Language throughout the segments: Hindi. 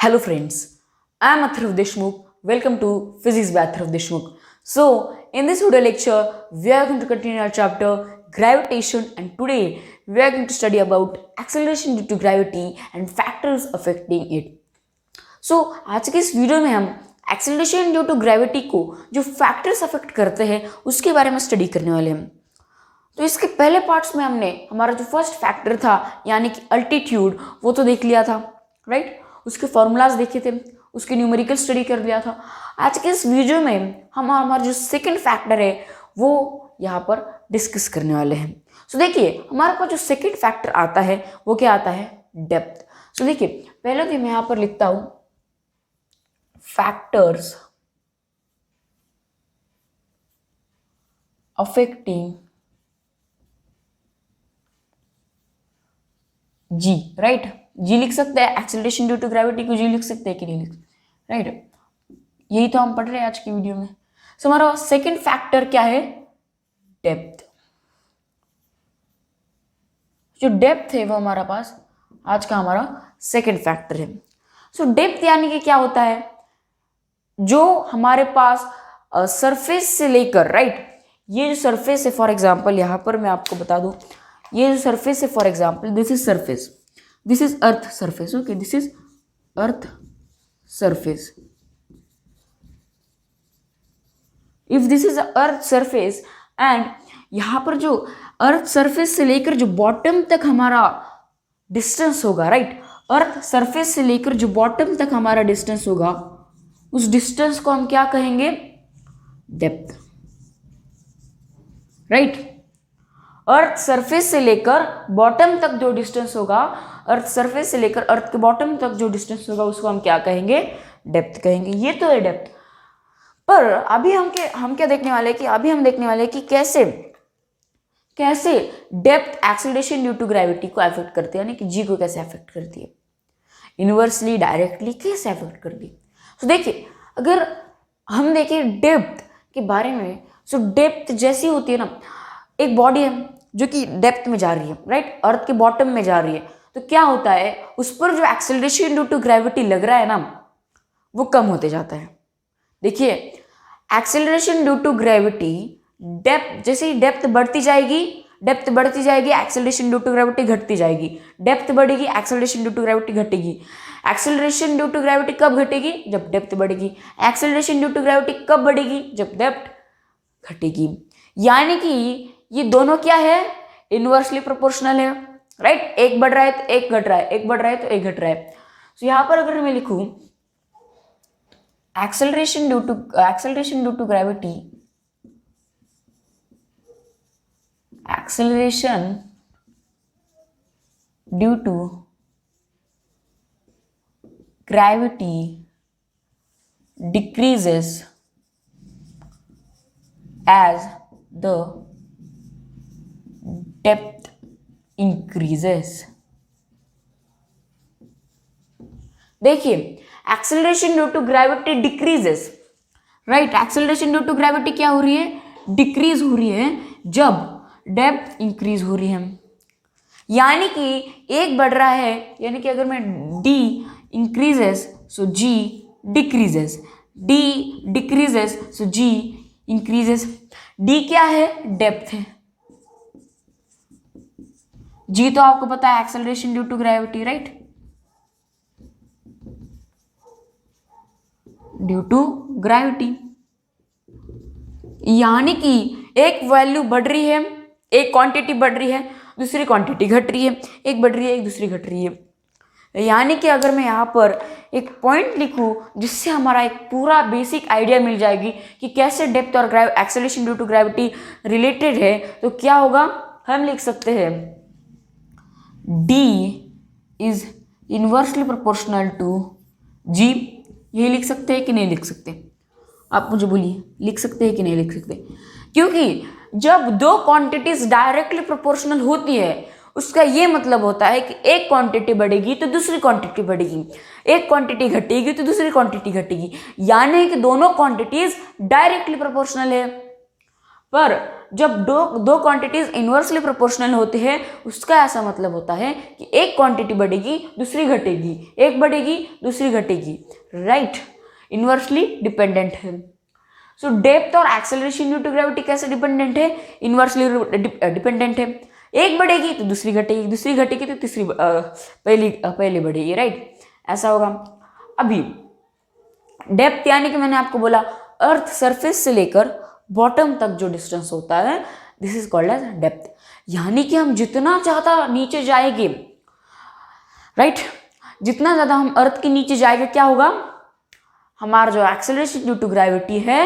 Hello friends, I am Atharv Deshmukh. Welcome to Physics by Atharv Deshmukh. So, in this video lecture, we are going to continue our chapter Gravitation, and today we are going to study about acceleration due to gravity and factors affecting it. So, आज के इस वीडियो में हम एक्सेलरेशन ड्यू टू ग्रेविटी को जो फैक्टर्स अफेक्ट करते हैं उसके बारे में स्टडी करने वाले हैं। तो इसके पहले पार्ट्स में हमने हमारा जो फर्स्ट फैक्टर था यानी कि अल्टीट्यूड वो तो देख लिया था, राइट। उसके फॉर्मूलाज देखे थे, उसके न्यूमेरिकल स्टडी कर लिया था। आज के इस वीडियो में हम हमारा जो सेकंड फैक्टर है वो यहाँ पर डिस्कस करने वाले हैं। सो देखिए हमारे पास जो सेकंड फैक्टर आता है वो क्या आता है, डेप्थ। सो देखिए पहले तो मैं यहाँ पर लिखता हूँ फैक्टर्स अफेक्टिंग जी, राइट। जी लिख सकते हैं, एक्सेलरेशन ड्यू टू ग्रेविटी को जी लिख सकते हैं कि नहीं लिख सकते, राइट। यही तो हम पढ़ रहे हैं आज की वीडियो में। सो हमारा सेकंड फैक्टर क्या है, डेप्थ। जो डेप्थ है वो हमारा पास आज का हमारा सेकंड फैक्टर है। सो डेप्थ यानी कि क्या होता है, जो हमारे पास सरफेस से लेकर, राइट, ये जो सरफेस है, फॉर एग्जांपल यहां पर मैं आपको बता दूं, ये जो सरफेस है, for example this is surface, this is earth surface, okay, this is earth surface. If this is earth surface and यहां पर जो अर्थ सरफेस से लेकर जो बॉटम तक हमारा डिस्टेंस होगा, राइट, अर्थ सरफेस से लेकर जो बॉटम तक हमारा डिस्टेंस होगा उस डिस्टेंस को हम क्या कहेंगे, डेप्थ, राइट। अर्थ सरफेस से लेकर बॉटम तक जो डिस्टेंस होगा, अर्थ सरफेस से लेकर अर्थ के बॉटम तक जो डिस्टेंस होगा उसको हम क्या कहेंगे, डेप्थ कहेंगे। ये तो है डेप्थ। पर अभी हम क्या देखने वाले हैं कि अभी हम देखने वाले हैं कि कैसे depth acceleration due to gravity को अफेक्ट करती है, यानी कि जी को कैसे अफेक्ट करती है, इनवर्सली, डायरेक्टली कैसे अफेक्ट करती है। तो देखिए अगर हम देखें डेप्थ के बारे में, सो डेप्थ जैसी होती है ना, एक बॉडी है जो कि डेप्थ में जा रही है, राइट, अर्थ के बॉटम में जा रही है, तो क्या होता है उस पर जो एक्सेलरेशन ड्यू टू ग्रेविटी लग रहा है ना वो कम होते जाता है। देखिए acceleration due to gravity, depth, जैसे ही डेप्थ बढ़ती जाएगी एक्सेलरेशन ड्यू टू ग्रेविटी घटती जाएगी, डेप्थ बढ़ेगी एक्सेलरेशन ड्यू टू ग्रेविटी घटेगी। एक्सेलरेशन ड्यू टू ग्रेविटी कब घटेगी, जब डेप्थ बढ़ेगी। एक्सेलरेशन ड्यू टू ग्रेविटी कब बढ़ेगी, जब डेप्थ घटेगी। यानी कि ये दोनों क्या है, इनवर्सली प्रोपोर्शनल है, राइट। एक बढ़ रहा है तो एक घट रहा है, एक बढ़ रहा है तो एक घट रहा है। तो यहां पर अगर मैं लिखूं acceleration due to gravity, acceleration due to gravity decreases as the depth increases। देखिए acceleration due to gravity decreases, right, acceleration due to gravity क्या हो रही है, डिक्रीज हो रही है जब डेप्थ इंक्रीज हो रही है। यानी कि एक बढ़ रहा है, यानी कि अगर मैं D increases so G decreases, D decreases so G increases. D क्या है, डेप्थ है। जी तो आपको पता है acceleration due to gravity, right, due to gravity. यानी कि एक वैल्यू बढ़ रही है, एक क्वांटिटी बढ़ रही है, दूसरी क्वांटिटी घट रही है, एक बढ़ रही है एक दूसरी घट रही है। यानी कि अगर मैं यहाँ पर एक पॉइंट लिखूं जिससे हमारा एक पूरा बेसिक आइडिया मिल जाएगी कि कैसे डेप्थ और acceleration due to gravity related है, तो क्या होगा, हम लिख सकते हैं D is inversely proportional to G। यही लिख सकते हैं कि नहीं लिख सकते, आप मुझे बोलिए, लिख सकते हैं कि नहीं लिख सकते। क्योंकि जब दो क्वांटिटीज डायरेक्टली प्रोपोर्शनल होती है उसका ये मतलब होता है कि एक क्वांटिटी बढ़ेगी तो दूसरी क्वांटिटी बढ़ेगी, एक क्वांटिटी घटेगी तो दूसरी क्वांटिटी घटेगी। यानी कि दोनों क्वांटिटीज डायरेक्टली प्रोपोर्शनल है। पर जब दो क्वांटिटीज इन्वर्सली प्रोपोर्शनल होते हैं उसका ऐसा मतलब होता है कि एक क्वांटिटी बढ़ेगी दूसरी घटेगी, एक बढ़ेगी दूसरी घटेगी, राइट। इन्वर्सली डिपेंडेंट है। सो डेप्थ और एक्सेलरेशन ड्यू टू ग्रेविटी कैसे डिपेंडेंट है? इन्वर्सली डिपेंडेंट है। एक बढ़ेगी तो दूसरी घटेगी, दूसरी घटेगी तो तीसरी पहली बढ़ेगी, राइट। ऐसा होगा। अभी डेप्थ यानी कि मैंने आपको बोला अर्थ सरफेस से लेकर बॉटम तक जो डिस्टेंस होता है this is called as depth. यानी कि हम जितना ज़्यादा नीचे जाएंगे, राइट, जितना ज़्यादा हम अर्थ के नीचे जाएंगे क्या होगा? हमारा जो एक्सेलरेशन ड्यू टू ग्रेविटी है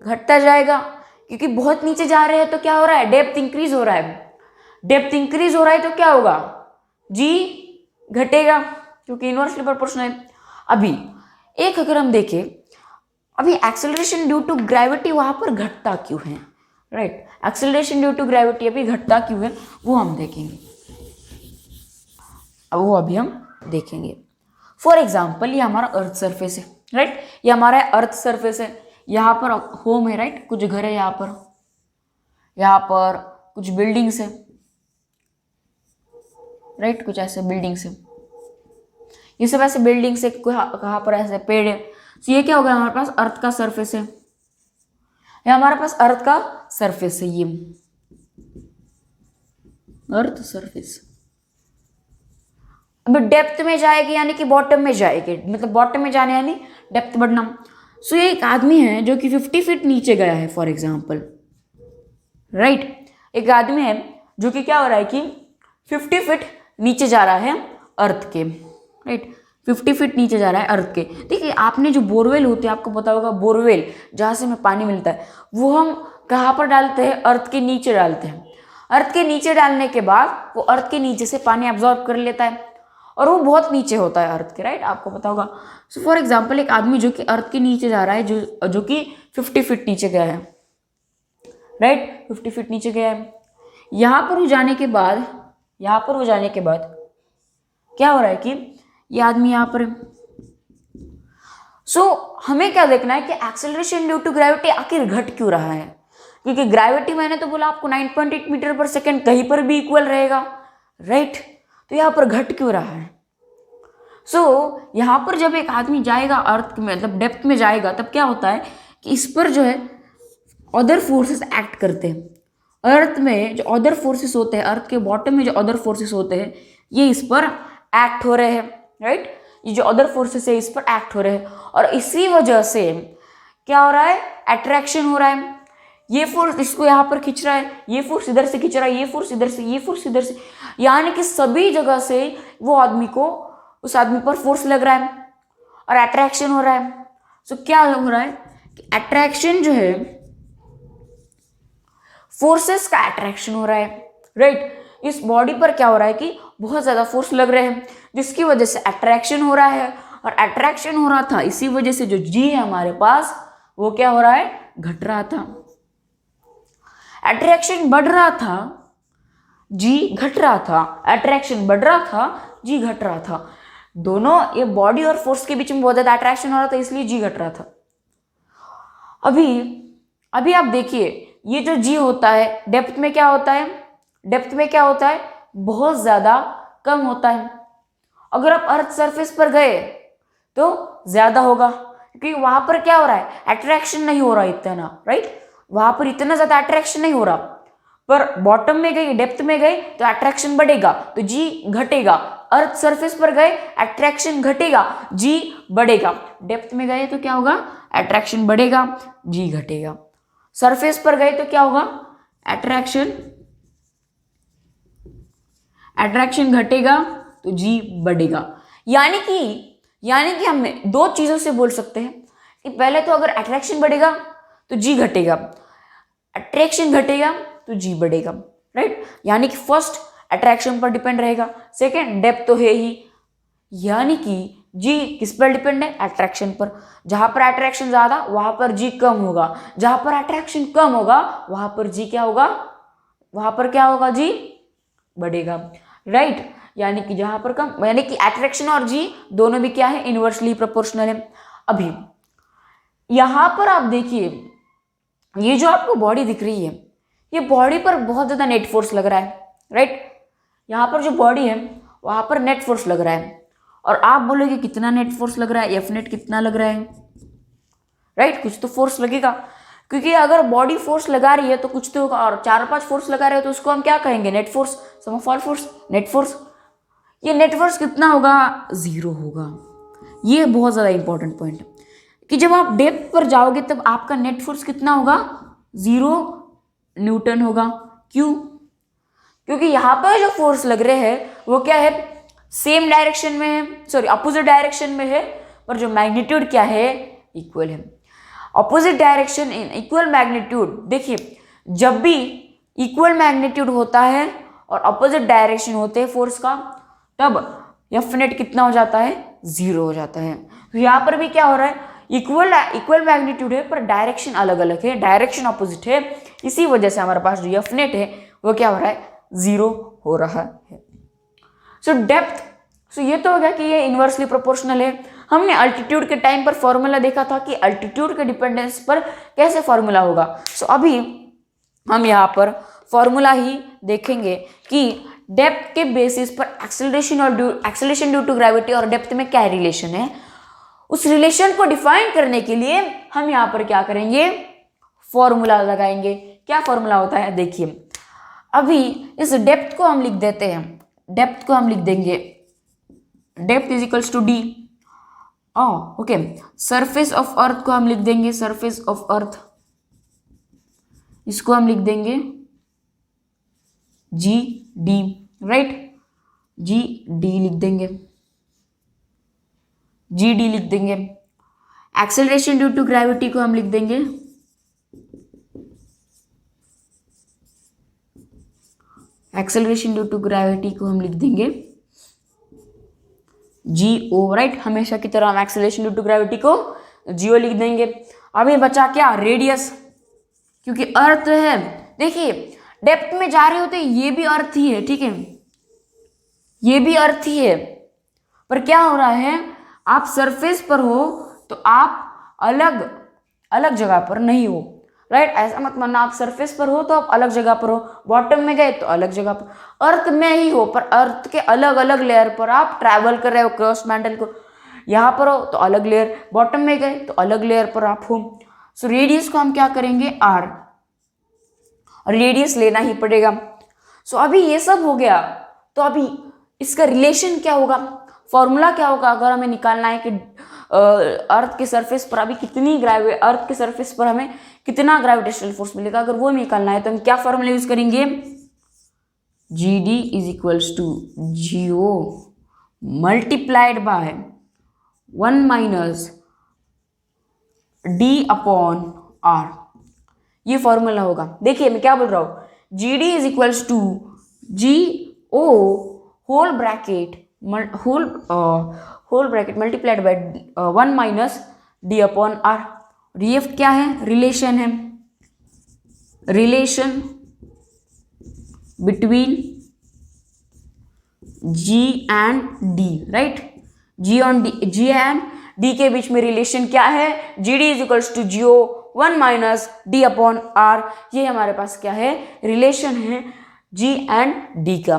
घटता जाएगा, क्योंकि बहुत नीचे जा रहे हैं तो क्या हो रहा है? डेप्थ इंक्रीज हो रहा है। डेप्थ इंक्रीज हो रहा है तो क्या होगा? जी घटेगा, क्योंकि इनवर्सली प्रोपोर्शनल है। अभी एक अगर हम देखें, अभी एक्सेलरेशन ड्यू टू ग्रेविटी वहां पर घटता क्यों है, right. Acceleration due to gravity अभी घटता क्यों है वो हम देखेंगे, अब वो अभी हम देखेंगे। फॉर एग्जाम्पल ये हमारा अर्थ सरफेस है, राइट। ये हमारा अर्थ सरफेस है, यहाँ पर होम है, राइट। कुछ घर है यहाँ पर कुछ बिल्डिंग्स है, राइट। कुछ ऐसे बिल्डिंग्स है, ये सब ऐसे बिल्डिंग्स है, कहाँ पर ऐसे पेड़ है। तो ये क्या होगा? हमारे पास अर्थ का सरफेस है, ये हमारे पास अर्थ का सरफेस है, ये अर्थ सरफेस। अब डेप्थ में जाएगी यानी कि बॉटम में जाएगी, मतलब बॉटम में जाने यानी डेप्थ बढ़ना। सो ये एक आदमी है जो कि 50 फीट नीचे गया है फॉर एग्जाम्पल, राइट। एक आदमी है जो कि क्या हो रहा है कि 50 फीट नीचे जा रहा है अर्थ के, राइट। 50 फीट नीचे जा रहा है अर्थ के। देखिए आपने जो बोरवेल होते हैं, आपको पता होगा बोरवेल जहाँ से हमें पानी मिलता है, वो हम कहाँ पर डालते हैं? अर्थ के नीचे डालते हैं। अर्थ के नीचे डालने के बाद वो अर्थ के नीचे से पानी एब्जॉर्ब कर लेता है, और वो बहुत नीचे होता है अर्थ के, राइट। आपको पता होगा। सो फॉर एग्जाम्पल एक आदमी जो कि अर्थ के नीचे जा रहा है, जो कि 50 फीट नीचे गया है, राइट। 50 फीट नीचे गया है। यहाँ पर वो जाने के बाद क्या हो रहा है कि ये आदमी यहाँ पर। सो हमें क्या देखना है कि एक्सेलरेशन ड्यू टू ग्रेविटी आखिर घट क्यों रहा है? क्योंकि ग्रेविटी मैंने तो बोला आपको 9.8 मीटर पर सेकेंड कहीं पर भी इक्वल रहेगा, राइट। तो यहाँ पर घट क्यों रहा है? सो यहाँ पर जब एक आदमी जाएगा अर्थ में, मतलब डेप्थ में जाएगा, तब क्या होता है कि इस पर जो है अदर फोर्सेस एक्ट करते हैं। अर्थ में जो अदर फोर्सेस होते हैं, अर्थ के बॉटम में जो अदर फोर्सेस होते हैं, ये इस पर एक्ट हो रहे हैं, राइट। ये जो अदर फोर्सेस है इस पर एक्ट हो रहे हैं, और इसी वजह से क्या हो रहा है? अट्रैक्शन हो रहा है। ये फोर्स इसको यहाँ पर खींच रहा है, ये फोर्स इधर से खींच रहा है, ये फोर्स इधर से, ये फोर्स इधर से, यानी कि सभी जगह से उस आदमी पर फोर्स लग रहा है और अट्रैक्शन हो रहा है। सो क्या हो रहा है कि अट्रैक्शन जो है, फोर्सेस का अट्रैक्शन हो रहा है, राइट। इस बॉडी पर क्या हो रहा है कि बहुत ज्यादा फोर्स लग रहे हैं, जिसकी वजह से अट्रैक्शन हो रहा है, और अट्रैक्शन हो रहा था, इसी वजह से जो जी है हमारे पास वो क्या हो रहा है? घट रहा था। अट्रैक्शन बढ़ रहा था, जी घट रहा था, अट्रैक्शन बढ़ रहा था, जी घट रहा था। दोनों, ये बॉडी और फोर्स के बीच में बहुत ज्यादा अट्रैक्शन हो रहा था, इसलिए जी घट रहा था। अभी आप देखिए, ये जो जी होता है डेप्थ में क्या होता है? डेप्थ में क्या होता है? बहुत ज्यादा कम होता है। अगर आप अर्थ सरफेस पर गए तो ज्यादा होगा, क्योंकि वहां पर क्या हो रहा है? अट्रैक्शन नहीं हो रहा इतना, राइट। वहां पर इतना ज्यादा अट्रैक्शन नहीं हो रहा, पर बॉटम में गई, डेप्थ में गई तो अट्रैक्शन बढ़ेगा, तो जी घटेगा। अर्थ सरफेस पर गए अट्रैक्शन घटेगा, जी बढ़ेगा। डेप्थ में गए तो क्या होगा? अट्रैक्शन बढ़ेगा, जी घटेगा। सरफेस पर गए तो क्या होगा? अट्रैक्शन घटेगा तो जी बढ़ेगा। यानी कि हम दो चीजों से बोल सकते हैं कि पहले तो अगर अट्रैक्शन बढ़ेगा तो जी घटेगा, अट्रैक्शन घटेगा तो जी बढ़ेगा, राइट। यानी कि फर्स्ट अट्रैक्शन पर डिपेंड रहेगा, सेकेंड डेप्थ तो है ही, यानी कि जी किस पर डिपेंड है? अट्रैक्शन पर। जहां पर अट्रैक्शन ज्यादा वहां पर जी कम होगा, जहां पर अट्रैक्शन कम होगा वहां पर जी क्या होगा? वहां पर क्या होगा? जी बढ़ेगा, राइट। यानी कि जहां पर कम, यानी कि अट्रैक्शन और जी दोनों भी क्या है? इनवर्सली प्रोपोर्शनल है। अभी यहां पर आप देखिए, ये जो आपको बॉडी दिख रही है, ये बॉडी पर बहुत ज़्यादा नेट फोर्स लग रहा है, राइट। यहाँ पर जो बॉडी है वहाँ पर नेट फोर्स लग रहा है, और आप बोलोगे कितना नेट फोर्स लग रहा है, एफ नेट कितना लग रहा है, राइट। कुछ तो फोर्स लगेगा, क्योंकि अगर बॉडी फोर्स लगा रही है तो कुछ तो होगा, और 4-5 फोर्स लगा रहे हो तो उसको हम क्या कहेंगे, net force, sum of all force, net force. ये नेट फोर्स कितना होगा, 0 होगा। ये बहुत ज़्यादा इंपॉर्टेंट पॉइंट है कि जब आप डेप्थ पर जाओगे तब आपका नेट फोर्स कितना होगा, 0 न्यूटन होगा। क्यों? क्योंकि यहाँ पर जो फोर्स लग रहे हैं वो क्या है, सेम डायरेक्शन में है, सॉरी अपोजिट डायरेक्शन में है, पर जो मैग्नीट्यूड क्या है, इक्वल है। Opposite direction in equal magnitude, देखिए जब भी इक्वल मैग्नीट्यूड होता है और अपोजिट डायरेक्शन होते हैं फोर्स का, तब एफ नेट कितना हो जाता है, 0 हो जाता है। तो यहाँ पर भी क्या हो रहा है, इक्वल मैग्नीट्यूड है पर डायरेक्शन अलग अलग है, डायरेक्शन अपोजिट है, इसी वजह से हमारे पास जो एफ नेट है वो क्या हो रहा है, 0 हो रहा है। सो डेप्थ, सो ये तो हो गया कि ये इन्वर्सली प्रोपोर्शनल है। हमने अल्टीट्यूड के टाइम पर फॉर्मूला देखा था कि अल्टीट्यूड के डिपेंडेंस पर कैसे फॉर्मूला होगा। सो अभी हम यहाँ पर फॉर्मूला ही देखेंगे कि डेप्थ के बेसिस पर एक्सेलरेशन ड्यू टू ग्रेविटी और डेप्थ में क्या रिलेशन है। उस रिलेशन को डिफाइन करने के लिए हम यहाँ पर क्या करेंगे, फॉर्मूला लगाएंगे। क्या फॉर्मूला होता है, देखिए अभी इस डेप्थ को हम लिख देते हैं, डेप्थ को हम लिख देंगे, depth is equals to D, okay. Surface of earth को हम लिख देंगे, सरफेस ऑफ अर्थ, इसको हम लिख देंगे G D, right, G D लिख देंगे, जी डी लिख देंगे। एक्सेलरेशन ड्यू टू ग्रेविटी को हम लिख देंगे एक्सेलरेशन ड्यू टू ग्रेविटी को हम लिख देंगे जी ओ, राइट। हमेशा की तरह हम एक्सेलरेशन ड्यू टू ग्रेविटी को जी ओ लिख देंगे। अभी बचा क्या, रेडियस, क्योंकि अर्थ है, देखिए डेप्थ में जा रहे होते ये भी अर्थ ही है, ठीक है, ये भी अर्थ ही है, पर क्या हो रहा है, आप सरफेस पर हो तो आप अलग अलग जगह पर नहीं हो, राइट। ऐसा मत मानना आप सरफेस पर हो तो आप अलग जगह पर हो, बॉटम में गए तो अलग जगह पर, अर्थ में ही हो पर अर्थ के अलग अलग लेयर पर आप ट्रैवल कर रहे हो क्रॉस मैंटल को, यहाँ पर हो तो अलग लेयर, बॉटम में गए तो अलग लेयर पर आप हो। सो रेडियस को हम क्या करेंगे, आर, रेडियस लेना ही पड़ेगा। सो अभी ये सब हो गया, तो अभी इसका रिलेशन क्या होगा, फॉर्मूला क्या होगा, अगर हमें निकालना है कि अर्थ के सरफेस पर अभी अर्थ के सरफेस पर हमें कितना ग्रेविटेशनल फोर्स मिलेगा, अगर वो निकालना है तो हम क्या फॉर्मूला यूज करेंगे, G D is equals to G O multiplied by 1 minus D upon R, ये फॉर्मूला होगा। देखिए मैं क्या बोल रहा हूँ, G D is equals to G O whole bracket multiplied by 1 minus D upon R. ये क्या है, रिलेशन है, relation between G and D, right, G and D के बीच में रिलेशन क्या है, G D is equals to G O 1 minus D upon R, ये हमारे पास क्या है, रिलेशन है जी एंड डी का।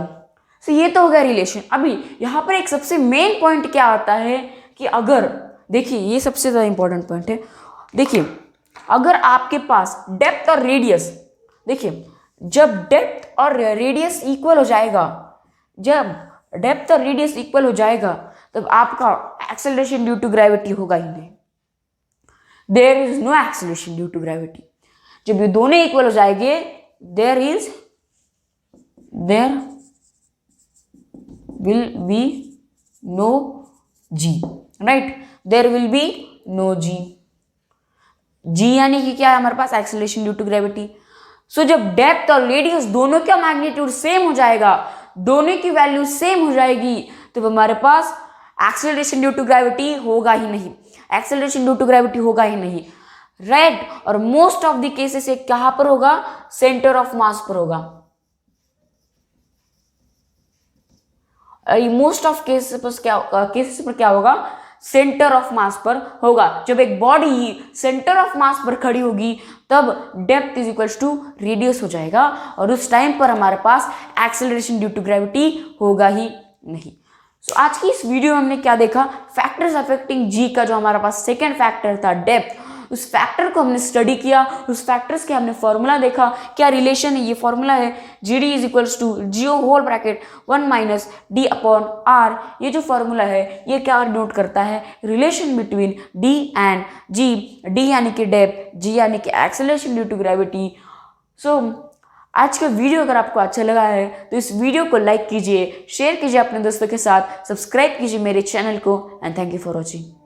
सो ये तो हो गया रिलेशन। अभी यहाँ पर एक सबसे मेन पॉइंट क्या आता है कि अगर, देखिए ये सबसे ज़्यादा इंपॉर्टेंट पॉइंट है, देखिए अगर आपके पास डेप्थ और रेडियस, देखिए जब डेप्थ और रेडियस इक्वल हो जाएगा, जब डेप्थ और रेडियस इक्वल हो जाएगा तब आपका एक्सेलरेशन ड्यू टू ग्रेविटी होगा ही नहीं, there is no acceleration due to gravity. जब ये दोनों इक्वल हो जाएंगे, there will be no g, right, there will be no g, g यानी कि क्या है हमारे पास, एक्सेलरेशन ड्यू टू ग्रेविटी। सो जब डेप्थ और रेडियस दोनों का मैग्नीट्यूड सेम हो जाएगा, दोनों की वैल्यू सेम हो जाएगी, तो हमारे पास एक्सेलरेशन ड्यू टू ग्रेविटी होगा ही नहीं, एक्सेलरेशन ड्यू टू ग्रेविटी होगा ही नहीं, राइट। और मोस्ट ऑफ द केसेस एक कहां पर होगा, सेंटर ऑफ मास पर होगा। मोस्ट ऑफ केसेस पर क्या होगा, सेंटर ऑफ मास पर होगा। जब एक बॉडी सेंटर ऑफ मास पर खड़ी होगी तब depth is equals to radius हो जाएगा और उस टाइम पर हमारे पास एक्सेलरेशन ड्यू टू ग्रेविटी होगा ही नहीं। सो आज की इस वीडियो में हमने क्या देखा, फैक्टर्स अफेक्टिंग जी का जो हमारे पास सेकेंड फैक्टर था डेप्थ, उस फैक्टर को हमने स्टडी किया, उस फैक्टर्स के हमने फॉर्मूला देखा, क्या रिलेशन है। ये फॉर्मूला है G D is equals to G O whole bracket 1 minus D upon R. ये जो फॉर्मूला है ये क्या नोट करता है, relation between D and G, D यानी कि डेप्थ, जी यानी कि acceleration due to gravity. So आज का वीडियो अगर आपको अच्छा लगा है तो इस वीडियो को लाइक कीजिए, शेयर कीजिए अपने दोस्तों के साथ, सब्सक्राइब कीजिए मेरे चैनल को and thank you for watching.